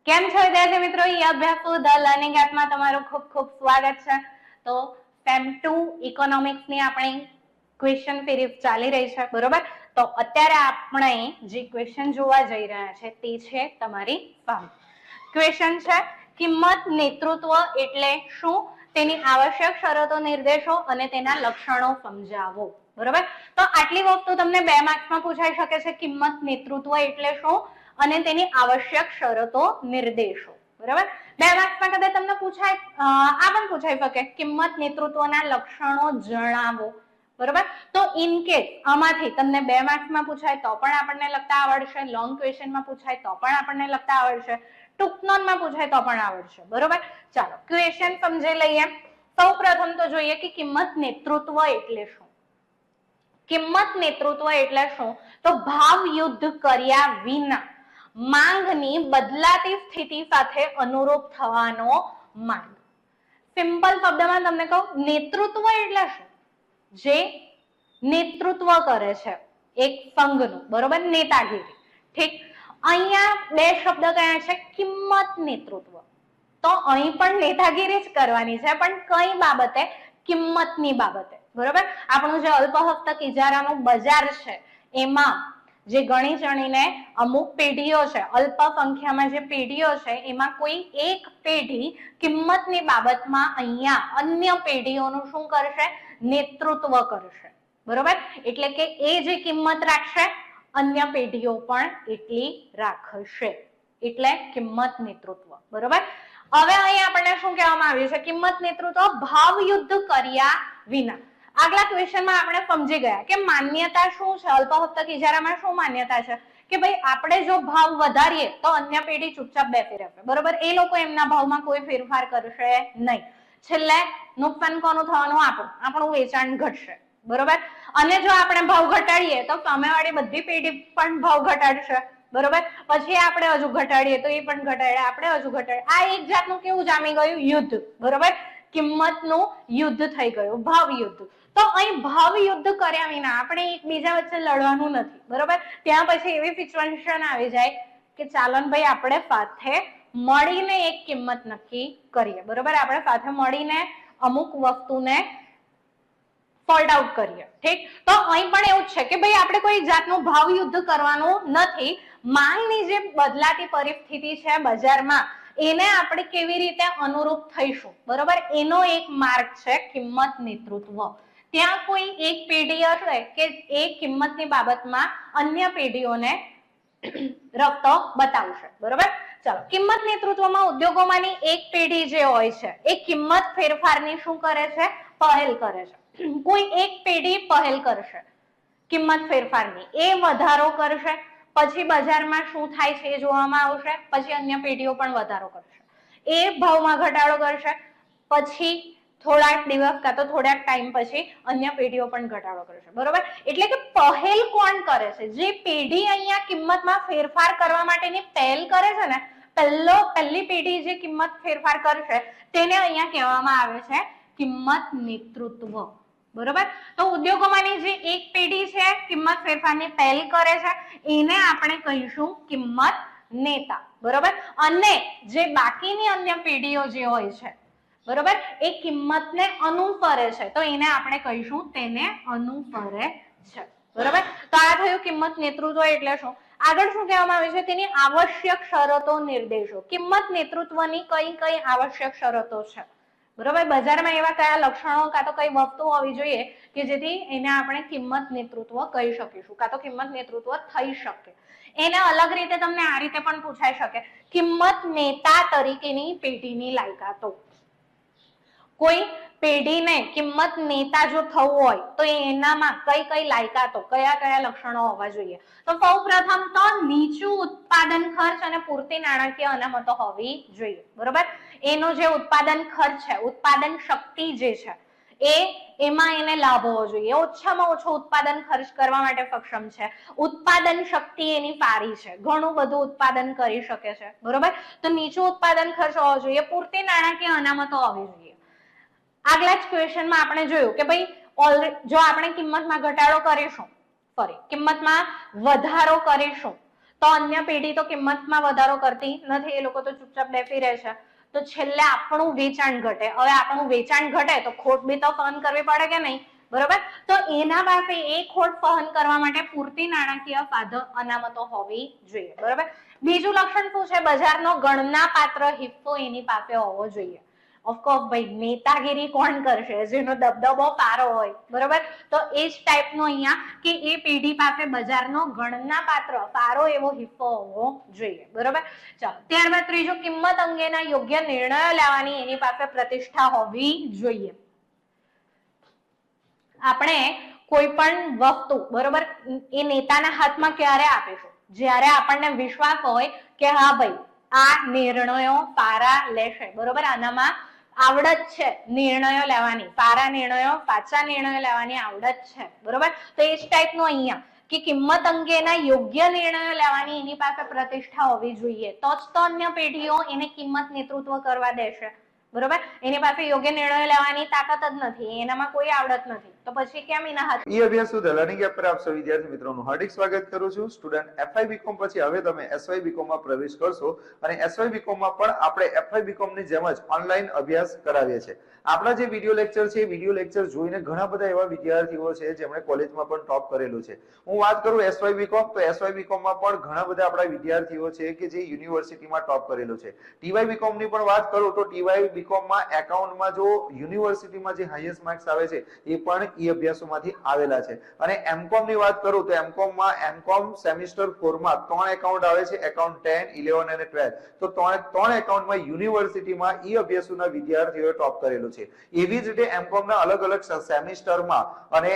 કેમ છો વિદ્યાર્થી મિત્રો? અભ્યાસ ધ લર્નિંગ એપમાં તમારું ખૂબ ખૂબ સ્વાગત છે. તો સેમ 2 ઇકોનોમિક્સ ની આપણી ક્વેશ્ચન સિરીઝ ચાલી રહી છે, બરોબર? તો અત્યારે આપણે જે ક્વેશ્ચન જોવા જઈ રહ્યા છે તે છે તમારી સામે. ક્વેશ્ચન છે કિંમત નેતૃત્વ એટલે શું, તેની આવશ્યક શરતો નિર્દેશો અને તેના લક્ષણો સમજાવો. બરોબર? તો આટલી વસ્તુ તમને 2 માર્ક્સમાં પૂછાઈ શકે છે. કિંમત નેતૃત્વ એટલે શું અને તેની આવશ્યક શરતો નિર્દેશો. બરાબર? 2 માર્ક્સમાં કદાચ તમને પૂછાય આ પણ પૂછાઈ શકે કિંમત નેતૃત્વના લક્ષણો જણાવો. બરોબર? તો ઇન કેસ આમાંથી તમને 2 માર્ક્સમાં પૂછાય તો પણ આપણને લખતા આવડશે, લોંગ ક્વેશ્ચનમાં પૂછાય તો પણ આપણને લખતા આવડશે, ટૂંક નોટમાં પૂછાય તો પણ આવડશે. બરોબર? ચાલો ક્વેશ્ચન સમજી લઈએ. સૌપ્રથમ તો જોઈએ કે કિંમત નેતૃત્વ એટલે શું. કિંમત નેતૃત્વ એટલે શું? તો ભાવ યુદ્ધ કર્યા વિના માંગની બદલાતી સ્થિતિ સાથે અનુરૂપ થવાનો માંગ. સિમ્પલ શબ્દમાં તમને કહું, નેતૃત્વ એટલે શું? જે નેતૃત્વ કરે છે એક સંઘનું, બરોબર? નેતાગીરી. ઠીક. અહીંયા 2 શબ્દ કયા છે? કિંમત નેતૃત્વ. તો અહીં પણ નેતાગીરી જ કરવાની છે, પણ કઈ બાબતે? કિંમતની બાબતે. બરોબર? આપણું જે અલ્પહસ્તક ઇજારાનું બજાર છે એમાં જે ગણી ચણીને અમુક પેઢીઓ છે, અલ્પ સંખ્યામાં જે પેઢીઓ છે એમાં કોઈ એક પેઢી કિંમતની બાબતમાં અહીંયા અન્ય પેઢીઓનું શું કરશે? નેતૃત્વ કરશે. બરોબર? એટલે કે એ જે કિંમત રાખશે અન્ય પેઢીઓ પણ એટલી રાખશે. એટલે કિંમત નેતૃત્વ. બરોબર? હવે અહીં આપણને શું કહેવામાં આવ્યું છે? કિંમત નેતૃત્વ ભાવ યુદ્ધ કર્યા વિના. આગલા ક્વેશ્ચનમાં આપણે સમજી ગયા કે માન્યતા શું છે. અલ્પહસ્તક ઇજારામાં શું માન્યતા છે કે ભાઈ આપણે જો ભાવ વધારીએ તો અન્ય પેઢી ચૂપચાપ બેસી રહેશે. બરોબર? એ લોકો એમના ભાવમાં કોઈ ફેરફાર કરશે નહીં. છેલ્લે નુકસાન કોનું થવાનું? આપણું વેચાણ ઘટશે. બરોબર? અને જો આપણે ભાવ ઘટાડીએ તો સામેવાળી બધી પેઢી પણ ભાવ ઘટાડશે. બરોબર? પછી આપણે હજુ ઘટાડીએ તો એ પણ ઘટાડે, આપણે હજુ ઘટાડે. આ એક જાતનું કેવું જામી ગયું? યુદ્ધ. બરોબર? કિંમતનું યુદ્ધ થઈ ગયું, ભાવ યુદ્ધ. તો અહીં ભાવ યુદ્ધ કર્યા વિના આપણે એકબીજા વચ્ચે લડવાનું નથી. બરોબર? ત્યાં પછી એવી સિચ્યુએશન આવી જાય કે ચાલો ને ભાઈ આપણે સાથે મળીને એક કિંમત નક્કી કરીએ. બરોબર? આપણે સાથે મળીને અમુક વસ્તુને સોલ્ટ આઉટ કરીએ. ઠીક. તો અહીં પણ એવું છે કે ભાઈ આપણે કોઈ જાતનું ભાવ યુદ્ધ કરવાનું નથી. માંગની જે બદલાતી પરિસ્થિતિ છે બજારમાં એને આપણે કેવી રીતે અનુરૂપ થઈશું. બરોબર? એનો એક માર્ગ છે કિંમત નેતૃત્વ. ત્યાં કોઈ એક પેઢી હશે કે એ કિંમતની બાબતમાં અન્ય પેઢીઓને રસ્તો બતાવશે. બરોબર? ચાલો કિંમત નેતૃત્વમાં ઉદ્યોગોમાંની એક પેઢી જે હોય છે એ કિંમત ફેરફારની શું કરે છે? પહેલ કરે છે. કોઈ એક પેઢી પહેલ કરશે કિંમત ફેરફારની, એ વધારો કરશે, પછી બજારમાં શું થાય છે એ જોવામાં આવશે, પછી અન્ય પેઢીઓ પણ વધારો કરશે, એ ભાવમાં ઘટાડો કરશે, પછી થોડાક દિવસ કાં તો થોડાક ટાઈમ પછી અન્ય પેઢીઓ પણ ઘટાડો કરશે. બરોબર? એટલે કે પહેલ કોણ કરે છે? જે પેઢી અહીંયા કિંમતમાં ફેરફાર કરવા માટેની પહેલ કરે છે ને, પહેલી પેઢી જે કિંમત ફેરફાર કરશે તેને અહીંયા કહેવામાં આવે છે કિંમત નેતૃત્વ. બરોબર? તો ઉદ્યોગોમાંની જે એક પેઢી છે કિંમત ફેરફારની પહેલ કરે છે એને આપણે કહીશું કિંમત નેતા. બરોબર? અને જે બાકીની અન્ય પેઢીઓ જે હોય છે, બરોબર, એ કિંમતને અનુસરે છે તો એને આપણે કહીશું તેને અનુસરે છે. બરોબર? તો આ થયું કિંમત નેતૃત્વ એટલે શું. આગળ શું કહેવામાં આવે છે? તેની આવશ્યક શરતો નિર્દેશો. કિંમત નેતૃત્વની કઈ કઈ આવશ્યક શરતો છે? બરોબર? બજારમાં એવા કયા લક્ષણો કાં તો કઈ વસ્તુ હોવી જોઈએ કે જેથી એને આપણે કિંમત નેતૃત્વ કહી શકીશું કાં તો કિંમત નેતૃત્વ થઈ શકે. એને અલગ રીતે તમને આ રીતે પણ પૂછાઈ શકે, કિંમત નેતા તરીકેની પેઢીની લાયકાતો. કોઈ પેઢીને કિંમત નેતા જો થવું હોય તો એનામાં કઈ કઈ લાયકાતો, કયા કયા લક્ષણો હોવા જોઈએ? તો સૌપ્રથમ તો નીચું ઉત્પાદન ખર્ચ અને પૂરતી નાણાકીય અનામતો હોવી જોઈએ. બરોબર? એનો જે ઉત્પાદન ખર્ચ છે, ઉત્પાદન શક્તિ જે છે એમાં એને લાભ હોવો જોઈએ. ઓછામાં ઓછો ઉત્પાદન ખર્ચ કરવા માટે સક્ષમ છે, ઉત્પાદન શક્તિ એની સારી છે, ઘણું બધું ઉત્પાદન કરી શકે છે. બરોબર? તો નીચું ઉત્પાદન ખર્ચ હોવો જોઈએ, પૂરતી નાણાકીય અનામતો હોવી જોઈએ. આગલા જ ક્વેશ્ચનમાં આપણે જોયું કે ભાઈ જો આપણે કિંમતમાં ઘટાડો કરીશું, કિંમતમાં વધારો કરીશું તો અન્ય પેઢી તો કિંમતમાં વધારો કરતી નથી, એ લોકો તો ચૂપચાપ બેસી રહે છે. તો છેલ્લે આપણું વેચાણ ઘટે. હવે આપણું વેચાણ ઘટે તો ખોટ બી તો સહન કરવી પડે કે નહીં, બરોબર? તો એના પાસે એ ખોટ સહન કરવા માટે પૂરતી નાણાકીય સાધન અનામતો હોવી જોઈએ, બરોબર? બીજું લક્ષણ શું છે? બજારનો ગણના પાત્ર હિસ્સો એની પાસે હોવો જોઈએ. ઓફકોર્સ ભાઈ, નેતાગીરી કોણ કરશે? જેનો દબદબો સારો હોય, બરોબર? તો એ જ ટાઈપનો અહીંયા કે એ પેઢી પાસે બજારનો ગણના પાત્ર સારો એવો હિસ્સો હોવો જોઈએ, બરોબર? ચાલો, ત્યારબાદ ત્રીજું, કિંમત અંગેના યોગ્ય નિર્ણયો લેવાની એની પાસે પ્રતિષ્ઠા હોવી જોઈએ. આપણે કોઈ પણ વસ્તુ, બરોબર, એ નેતાના હાથમાં ક્યારે આપીશું? જ્યારે આપણને વિશ્વાસ હોય કે હા ભાઈ, આ નિર્ણયો સારા લેશે, બરોબર? આનામાં આવડત છે નિર્ણયો લેવાની, સારા નિર્ણયો, સાચા નિર્ણયો લેવાની આવડત છે, બરોબર? તો એ જ ટાઈપનું અહીંયા કે કિંમત અંગેના યોગ્ય નિર્ણયો લેવાની એની પાસે પ્રતિષ્ઠા હોવી જોઈએ. તો જ તો અન્ય પેઢીઓ એને કિંમત નેતૃત્વ કરવા દેશે, બરોબર? એની પાસે યોગ્ય નિર્ણયો લેવાની તાકાત જ નથી, એનામાં કોઈ આવડત નથી, તો પછી કેમ એના હાથ? અભ્યાસ લર્નિંગ એપ પર આપ સૌ વિદ્યાર્થી મિત્રોનું હાર્દિક સ્વાગત કરું છું. સ્ટુડન્ટ એફવાય બીકોમ પછી હવે તમે એસવાય બીકોમ માં પ્રવેશ કરશો અને એસવાય બીકોમ માં પણ આપણે એફવાય બીકોમ ની જેમ જ ઓનલાઈન અભ્યાસ કરાવીએ છીએ. આપણા જે વિડિયો લેક્ચર છે, વિડિયો લેક્ચર જોઈને ઘણા બધા એવા વિદ્યાર્થીઓ છે જેમણે કોલેજમાં પણ ટોપ કરેલું છે. હું વાત કરું એસવાય બીકોમ, તો એસવાય બીકોમ માં પણ ઘણા બધા આપણા વિદ્યાર્થીઓ છે કે જે યુનિવર્સિટીમાં ટોપ કરેલું છે. ટીવાય બીકોમ ની પણ વાત કરું તો ટીવાય બીકોમ માં એકાઉન્ટમાં જો યુનિવર્સિટીમાં જે હાઈએસ્ટ માર્ક્સ આવે છે એ પણ ઈ અભ્યાસોમાંથી આવેલા છે. અને એમકોમ ની વાત કરું તો એમકોમ માં એમકોમ સેમિસ્ટર 4 માં 3 એકાઉન્ટ આવે છે, એકાઉન્ટ 10, 11 અને 12. તો ત્રણ એકાઉન્ટમાં યુનિવર્સિટીમાં ઈ અભ્યાસોના વિદ્યાર્થીઓએ ટોપ કરેલું છે. એવી જ રીતે એમકોમ ના અલગ અલગ સેમિસ્ટરમાં અને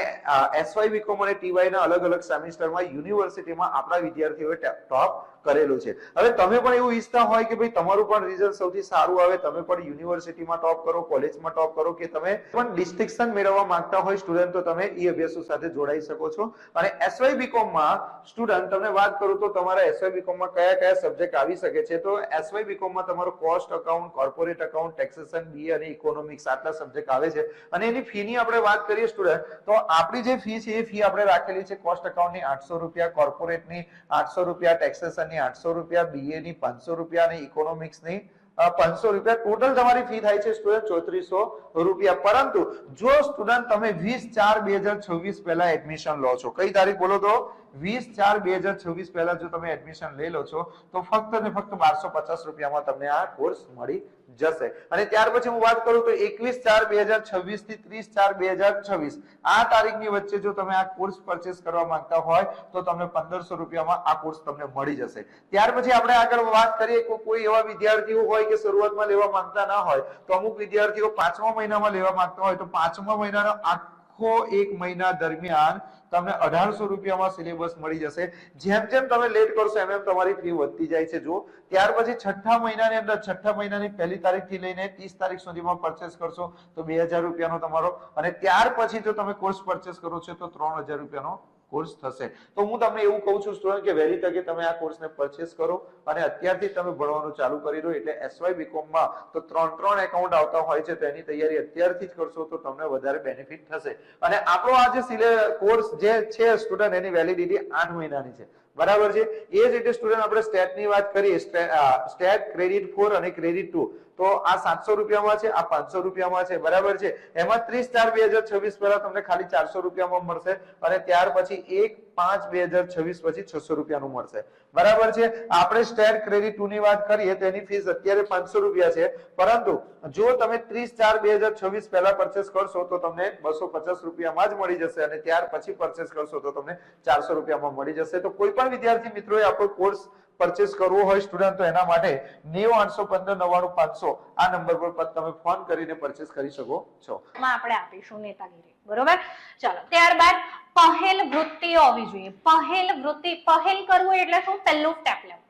એસવાય બીકોમ અને ટીવાય ના અલગ અલગ સેમિસ્ટરમાં યુનિવર્સિટીમાં આપણા વિદ્યાર્થીઓએ ટોપ કરેલું છે. હવે તમે પણ એવું ઈચ્છતા હોય કે ભાઈ તમારું પણ રિઝલ્ટ સૌથી સારું આવે, તમે પણ યુનિવર્સિટીમાં ટોપ કરો, કોલેજમાં ટોપ કરો, કે તમે પણ ડિસ્ટિંક્શન મેળવવા માંગતા હોય સ્ટુડન્ટ, તો તમે ઈ અભ્યાસો સાથે જોડાઈ શકો છો. અને એસવાય બીકોમ માં સ્ટુડન્ટ તમને વાત કરું તો તમારા એસવાય બીકોમ માં કયા કયા સબ્જેક્ટ આવી શકે છે, તો એસવાય બીકોમ માં તમારો cost account, corporate account, taxation, BA અને ઇકોનોમિક્સ આટલા સબ્જેક્ટ આવે છે. અને એની ફી ની આપણે વાત કરીએ સ્ટુડન્ટ, તો આપણી જે ફી છે એ ફી આપણે રાખેલી છે કોસ્ટ અકાઉન્ટ ની 800 રૂપિયા, કોર્પોરેટ ની 800 રૂપિયા, ટેક્સેશન ની 800 રૂપિયા, બીએ ની 500 રૂપિયા અને ઇકોનોમિક્સ ની 500 રૂપિયા. ટોટલ તમારી ફી થાય છે સ્ટુડન્ટ 3400 રૂપિયા. પરંતુ જો સ્ટુડન્ટ તમે 20/4/2026 પહેલા એડમિશન લો છો, કઈ તારીખ બોલો તો 20/4/2026 પહેલા જો તમે એડમિશન લઈ લો છો તો ફક્ત ને ફક્ત 1250 રૂપિયામાં તમને આ કોર્સ મળી જશે. અને ત્યાર પછી હું વાત કરું તો 21/4/2026 થી 30/4/2026 આ તારીખની વચ્ચે જો તમે આ કોર્સ પરચેસ કરવા માંગતા હોય તો તમને 1500 રૂપિયામાં આ કોર્સ તમને મળી જશે. ત્યાર પછી આપણે આગળ વાત કરીએ કે કોઈ એવા વિદ્યાર્થીઓ હોય કે શરૂઆતમાં લેવા માંગતા ના હોય, તો અમુક વિદ્યાર્થીઓ 5મા મહિનામાં લેવા માંગતા હોય તો 5મા મહિનાનો આખો 1 મહિના દરમિયાન તમને 1800 રૂપિયામાં સિલેબસ મળી જશે. જેમ જેમ તમે લેટ કરશો એમ એમ તમારી ફી વધતી જાય છે. જો ત્યાર પછી 6થા મહિનાની અંદર 6થા મહિનાની પહેલી તારીખથી લઈને 30 તારીખ સુધીમાં પરચેસ કરશો તો 2000 રૂપિયાનો તમારો, અને ત્યાર પછી જો તમે કોર્સ પરચેસ કરો છો તો 3000 રૂપિયાનો કોર્સ થશે. તો હું તમને એવું કહું છું સ્ટુડન્ટ કે વહેલી તકે તમે આ કોર્સને પરચેસ કરો અને અત્યારથી તમે ભણવાનું ચાલુ કરી દો. એટલે એસવાય બીકોમ માં તો 3 એકાઉન્ટ આવતા હોય છે, તેની તૈયારી અત્યારથી જ કરશો તો તમને વધારે બેનિફિટ થશે. અને આપણો આ જે કોર્સ જે છે સ્ટુડન્ટ એની વેલિડિટી 8 મહિનાની છે, બરાબર છે. એ જ રીતે સ્ટુડન્ટ આપણે સ્ટેટ ની વાત કરીએ, સ્ટેટ ક્રેડિટ 4 અને ક્રેડિટ 2, તો આ 700 રૂપિયામાં છે, આ 500 રૂપિયામાં છે, બરાબર છે. એમાં 30/4/2026 પહેલા તમને ખાલી 400 રૂપિયામાં મળશે અને ત્યાર પછી 1/5/2026 પછી 600 રૂપિયાનું મળશે, બરાબર છે. આપણે સ્ટેટ ક્રેડિટ 2 ની વાત કરીએ તો એની ફીસ અત્યારે 500 રૂપિયા છે, પરંતુ જો તમે 30/4/2026 પહેલા પરચેસ કરશો તો તમને 250 રૂપિયામાં જ મળી જશે અને ત્યાર પછી પરચેસ કરશો તો તમને 400 રૂપિયામાં મળી જશે. તો કોઈ પણ વિદ્યાર્થી મિત્રોએ આપણો કોર્સ પરચેસ કરવો હોય સ્ટુડન્ટ તો એના માટે 90 815 99 500 આ નંબર પર તમે ફોન કરીને પરચેસ કરી શકો છો. આપણે આપીશું નેતાગીરી, બરોબર. ચાલો, ત્યારબાદ પહેલ વૃત્તિ હોવી જોઈએ. પહેલ વૃત્તિ, પહેલ કરવું એટલે શું? પહેલું સ્ટેપ લેવું,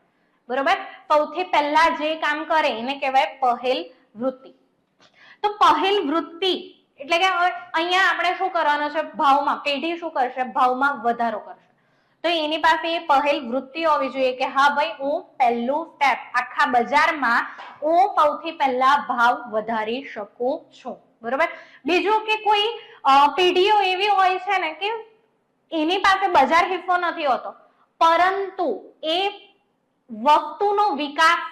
બરોબર. સૌથી પહેલા જે કામ કરે એને કહેવાય પહેલ વૃત્તિ. તો પહેલ વૃત્તિ એટલે કે અહીંયા આપણે શું કરવાનું છે? ભાવમાં પેઢી શું કરશે? ભાવમાં વધારો કરશે. તો એની પાસે એ પહેલ વૃત્તિ હોવી જોઈએ કે હા ભાઈ, હું પહેલું સ્ટેપ આખા બજારમાં હું સૌથી પહેલા ભાવ વધારી શકું છું, બરોબર. બીજું કે કોઈ પેઢીઓ એવી હોય છે ને કે એની પાસે બજાર હિસ્સો નથી હોતો, પરંતુ એ વસ્તુનો વિકાસ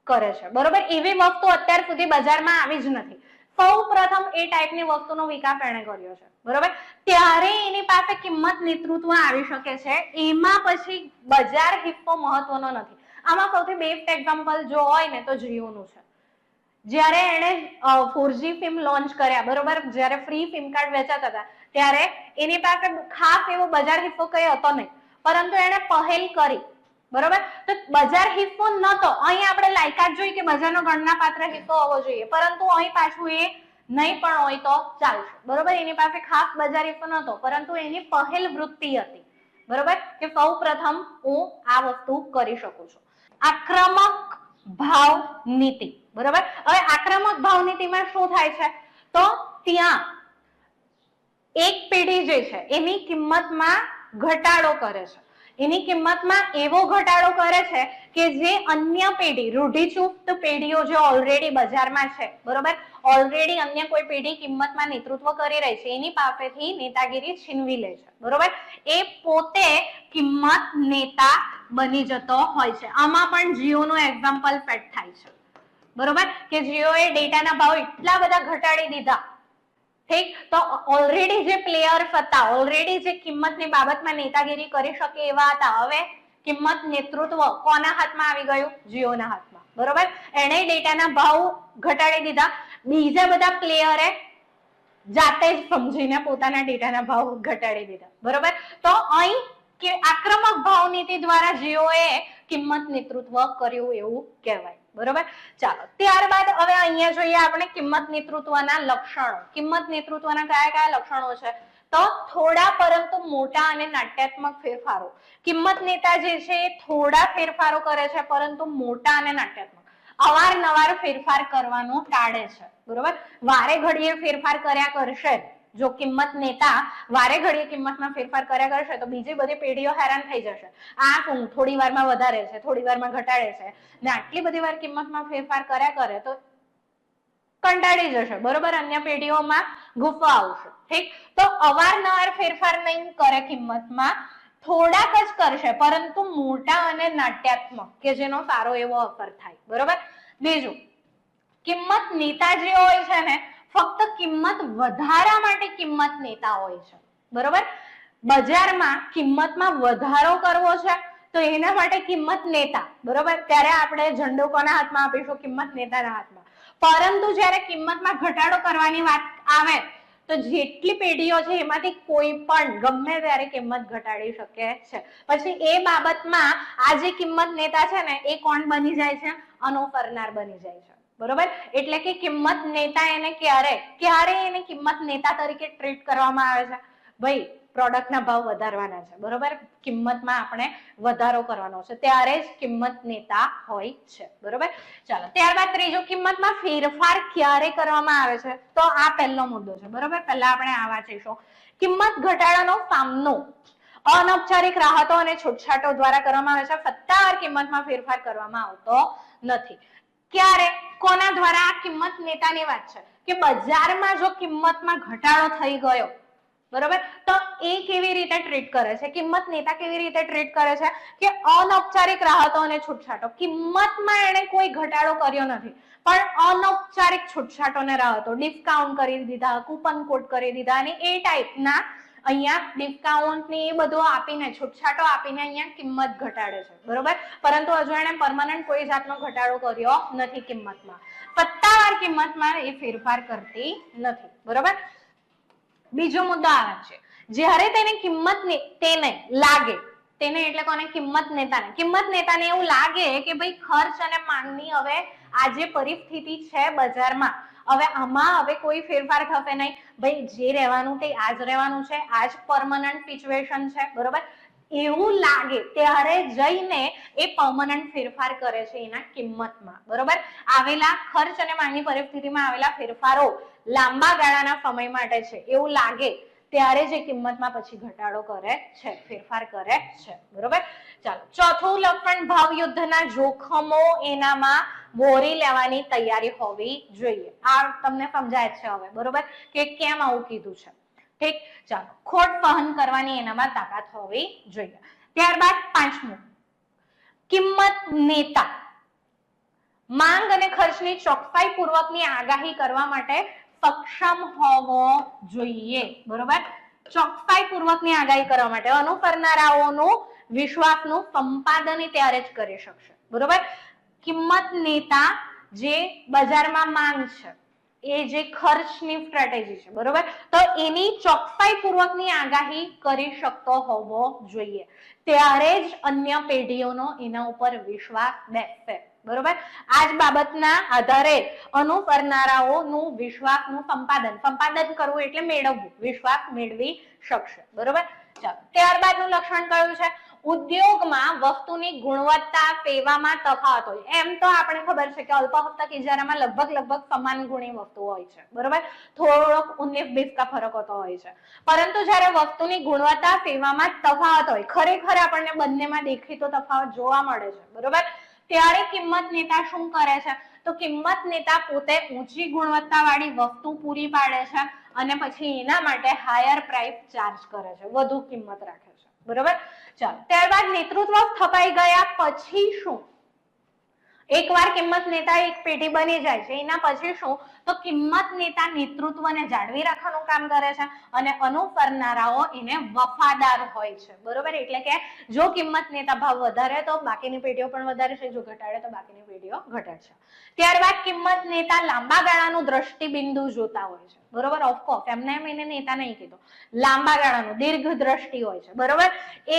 કરે છે, બરોબર. એવી વસ્તુ અત્યાર સુધી બજારમાં આવી જ નથી. સૌ પ્રથમ એ ટાઈપની વસ્તુનો વિકાસ એણે કર્યો છે, બરોબર. ત્યારે એની પાસે કિંમત નેતૃત્વ આવી શકે છે. એમાં પછી બજાર હિસ્સો મહત્વનો નથી. આમાં સૌથી બેસ્ટ એક્ઝામ્પલ જો હોય ને તો જીઓનું છે. જ્યારે એણે 4G સિમ લોન્ચ કર્યા, બરોબર, જ્યારે ફ્રી સિમ કાર્ડ વેચાતા હતા ત્યારે એની પાસે ખાસ એવો બજાર હિસ્સો કઈ હતો નહીં, પરંતુ એણે પહેલ કરી, બરોબર. તો બજાર હિસ્સો નતો. અહીં આપણે લાયકાત જોઈ કે બજારનો ગણનાપાત્ર હિસ્સો હોવો જોઈએ, પરંતુ અહીં પાછું એ નહીં પણ હોય તો ચાલશે, બરોબર. એની પાસે ખાસ બજાર હિસ્સો નતો, પરંતુ એની પહેલ વૃત્તિ હતી, બરોબર, કે સૌ પ્રથમ હું આ વસ્તુ કરી શકું છું. આક્રમક ભાવ નીતિ, બરોબર. હવે આક્રમક ભાવ નીતિમાં શું થાય છે તો ત્યાં એક પેઢી જે છે એની કિંમતમાં ઘટાડો કરે છે. એની કિંમતમાં એવો ઘટાડો કરે છે કે જે અન્ય પેઢી, રૂઢિચુસ્ત પેઢીઓ જે ઓલરેડી બજારમાં છે, બરોબર, ઓલરેડી અન્ય કોઈ પેઢી કિંમતમાં નેતૃત્વ કરી રહી છે એની પાસેથી નેતાગીરી છીનવી લે છે, બરોબર. એ પોતે કિંમત નેતા બની જતો હોય છે. આમાં પણ જીઓનું એક્ઝામ્પલ સેટ થાય છે, બરોબર, કે જીઓએ ડેટાના ભાવ એટલા બધા ઘટાડી દીધા, ઠીક. તો ઓલરેડી જે પ્લેયર્સ હતા, ઓલરેડી જે કિંમતની બાબતમાં નેતાગીરી કરી શકે એવા હતા, હવે કિંમત નેતૃત્વ કોના હાથમાં આવી ગયું? જીઓના હાથમાં, બરોબર. એણે ડેટાના ભાવ ઘટાડી દીધા. બીજા બધા પ્લેયરે જાતે જ સમજીને પોતાના ડેટાના ભાવ ઘટાડી દીધા, બરોબર. તો અહીં કે આક્રમક ભાવ નીતિ દ્વારા જીઓએ કિંમત નેતૃત્વ કર્યું એવું કહેવાય, બરોબર. ચાલો ત્યારબાદ હવે અહીંયા જોઈએ આપણે કિંમત નેતૃત્વના લક્ષણો. કિંમત નેતૃત્વના કયા કયા લક્ષણો છે તો થોડા પરંતુ મોટા અને નાટ્યાત્મક ફેરફારો. કિંમત નેતા જે છે એ થોડા ફેરફારો કરે છે પરંતુ મોટા અને નાટ્યાત્મક. અવારનવાર ફેરફાર કરવાનું ટાળે છે, બરોબર. વારે ઘડીએ ફેરફાર કર્યા કરશે. જો કિંમત નેતા વારે ઘડીએ કિંમતમાં ફેરફાર કર્યા કરશે તો બીજી બધી પેઢીઓ હેરાન થઈ જશે. આ શું થોડી વારમાં વધારે છે, થોડી વારમાં ઘટાડે છે, ને આટલી બધી વાર કિંમતમાં ફેરફાર કર્યા કરે તો કંટાળી જશે, બરોબર. અન્ય પેઢીઓમાં ગુસ્સો આવશે, ઠીક. તો અવારનવાર ફેરફાર નહીં કરે કિંમતમાં, થોડાક જ કરશે પરંતુ મોટા અને નાટ્યાત્મક કે જેનો સારો એવો અસર થાય, બરોબર. બીજું, કિંમત નેતા જે હોય છે ને ફક્ત કિંમત વધારા માટે કિંમત નેતા હોય છે, બરોબર. બજારમાં કિંમતમાં વધારો કરવો છે તો એના માટે કિંમત નેતા, બરોબર. ત્યારે આપણે ઝંડો કોના હાથમાં આપીશું? કિંમત નેતાના હાથમાં. પરંતુ જ્યારે કિંમતમાં ઘટાડો કરવાની વાત આવે તો જેટલી પેઢીઓ છે એમાંથી કોઈ પણ ગમે ત્યારે કિંમત ઘટાડી શકે છે. પછી એ બાબતમાં આ જે કિંમત નેતા છે ને એ કોણ બની જાય છે? અનુસરનાર બની જાય છે, બરોબર. એટલે કે કિંમત નેતા એને ક્યારે એને કિંમત નેતા તરીકે ટ્રીટ કરવામાં આવે છે? ભાઈ પ્રોડક્ટના ભાવ વધારવાના છે, બરોબર, કિંમતમાં આપણે વધારો કરવાનો છે ત્યારે જ કિંમત નેતા હોય છે, બરોબર. ચાલો ત્યારબાદ ત્રીજું, કિંમતમાં ફેરફાર ક્યારે કરવામાં આવે છે તો આ પહેલો મુદ્દો છે, બરોબર. પહેલા આપણે આ વાંચીશું. કિંમત ઘટાડાનો સામનો અનૌપચારિક રાહતો અને છૂટછાટો દ્વારા કરવામાં આવે છે. સત્તાવાર કિંમતમાં ફેરફાર કરવામાં આવતો નથી. ક્યારે? કોના દ્વારા? આ કિંમત નેતાની વાત છે કે બજારમાં જો કિંમતમાં ઘટાડો થઈ ગયો, બરોબર, તો એ કેવી રીતે ટ્રીટ કરે છે? કિંમત નેતા કેવી રીતે ટ્રીટ કરે છે કે અનૌપચારિક રાહતો અને છૂટછાટો. કિંમતમાં એને કોઈ ઘટાડો કર્યો નથી પણ અનૌપચારિક છૂટછાટો ને રાહતો, ડિસ્કાઉન્ટ કરી દીધા, કૂપન કોડ કરી દીધા અને એ ટાઈપના અહીંયા ડિસ્કાઉન્ટ ને એ બધું આપીને, છૂટછાટો આપીને અહીંયા કિંમત ઘટાડે છે, બરોબર. પરંતુ હજુ એને પરમાનન્ટ કોઈ જાતનો ઘટાડો કર્યો નથી કિંમતમાં. સત્તાવાર કિંમતમાં એ ફેરફાર કરતી નથી, બરોબર. બીજો મુદ્દો આવે છે જ્યારે તેને કિંમત તેને લાગે, તેને એટલે કોને? કિંમત નેતાને એવું લાગે કે ભાઈ ખર્ચ અને માંગની હવે આ જે પરિસ્થિતિ છે બજારમાં, હવે આમાં હવે કોઈ ફેરફાર થશે નહીં. ભાઈ જે રહેવાનું તે આજ રહેવાનું છે, આજ પરમનન્ટ સિચ્યુએશન છે, બરોબર. એવું લાગે ત્યારે જઈને એ પરમનન્ટ ફેરફાર કરે છે એના કિંમતમાં, બરોબર. આવેલા ખર્ચ અને માંગની પરિસ્થિતિમાં આવેલા ફેરફારો લાંબા ગાળાના સમય માટે છે એવું લાગે ત્યારે જે કિંમતમાં પછી ઘટાડો કરે છે, ફેરફાર કરે છે, બરોબર. ચાલો ચોથું લક્ષણ, ભાવ યુદ્ધના જોખમો એનામાં વોરી લેવાની તૈયારી હોવી જોઈએ. આ તમને સમજાય છે હવે, બરોબર, કે કેમ આવું કીધું છે, ઠીક. ચાલો ખોટ સહન કરવાની એનામાં તાકાત હોવી જોઈએ. ત્યારબાદ પાંચમું, કિંમત નેતા માંગ અને ખર્ચની ચોકસાઈ પૂર્વકની આગાહી કરવા માટે સક્ષમ હોવો જોઈએ. બરોબર, ચોકસાઈ પૂર્વકની આગાહી કરવા માટે અનુસરનારાઓનું વિશ્વાસનું સંપાદન ત્યારે જ કરી શકશે. બરોબર, કિંમત નેતા જે બજારમાં માંગ છે, એ જે ખર્ચની સ્ટ્રેટેજી છે, બરોબર, તો એની ચોકસાઈ પૂર્વકની આગાહી કરી શકતો હોવો જોઈએ. ત્યારે જ અન્ય પેઢીઓનો એના ઉપર વિશ્વાસ બેસશે. બરોબર, આ જ બાબતના આધારે અનુસરનારાઓનું વિશ્વાસનું સંપાદન કરવું એટલે મેળવવું, વિશ્વાસ મેળવી શકશે. બરોબર, ચાલો ત્યારબાદનું લક્ષણ કયું છે? ઉદ્યોગમાં વસ્તુની ગુણવત્તા સેવામાં તફાવત હોય. એમ તો આપણે ખબર છે કે અલ્પ હસ્તક ઇજારામાં લગભગ સમાન ગુણી વસ્તુ હોય છે. બરોબર, થોડોક 19-20 का ફરક હોતો હોય છે, પરંતુ જ્યારે વસ્તુની ગુણવત્તા સેવામાં તફાવત હોય, ખરેખર આપણને બંનેમાં દેખીતો તફાવત જોવા મળે છે. બરોબર, ત્યારે કિંમત નેતા શું કરે છે? તો કિંમત નેતા પોતે ઊંચી ગુણવત્તા વાળી વસ્તુ પૂરી પાડે છે અને પછી એના માટે હાયર પ્રાઇસ ચાર્જ કરે છે, વધુ કિંમત રાખે છે. બરોબર, ચાલો ત્યારબાદ નેતૃત્વ સ્થપાઈ ગયા પછી શું? એકવાર કિંમત નેતા એક પેઢી બની જાય છે, એના પછી શું? તો કિંમત નેતા નેતૃત્વને જાળવી રાખવાનું કામ કરે છે અને અનુસરનારાઓ એને વફાદાર હોય છે. બરોબર, એટલે કે જો કિંમત નેતા ભાવ વધારે તો બાકીની પેઢીઓ પણ વધારે છે, જો ઘટાડે તો બાકીની પેઢીઓ ઘટાડશે. ત્યારબાદ કિંમત નેતા લાંબા ગાળાનું દ્રષ્ટિબિંદુ જોતા હોય છે. બરોબર, ઓફકોર્સ એમને એને નેતા નહીં કીધું, લાંબા ગાળાનું દીર્ઘ દ્રષ્ટિ હોય છે. બરોબર,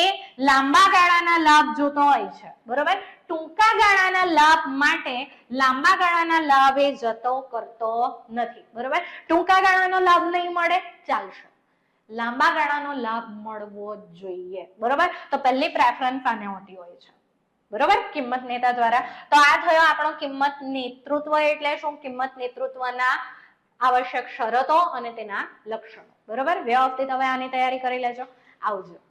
એ લાંબા ગાળાના લાભ જોતો હોય છે. બરોબર, ટૂંકા ગાળાના લાભ માટે લાંબા ગાળાના લાભ એ જતો કરતો નથી. બરોબર, ટૂંકા ગાળાનો લાભ નહીં મળે ચાલશે, લાંબા ગાળાનો લાભ મળવો જોઈએ. બરોબર, તો પહેલી પ્રેફરન્સ આને હોતી હોય છે. બરોબર, કિંમત નેતા દ્વારા. તો આ થયો આપણો કિંમત નેતૃત્વ એટલે શું? કિંમત નેતૃત્વના આવશ્યક શરતો અને તેના લક્ષણો. બરોબર, વ્યવસ્થિત હવે આની તૈયારી કરી લેજો. આવજો.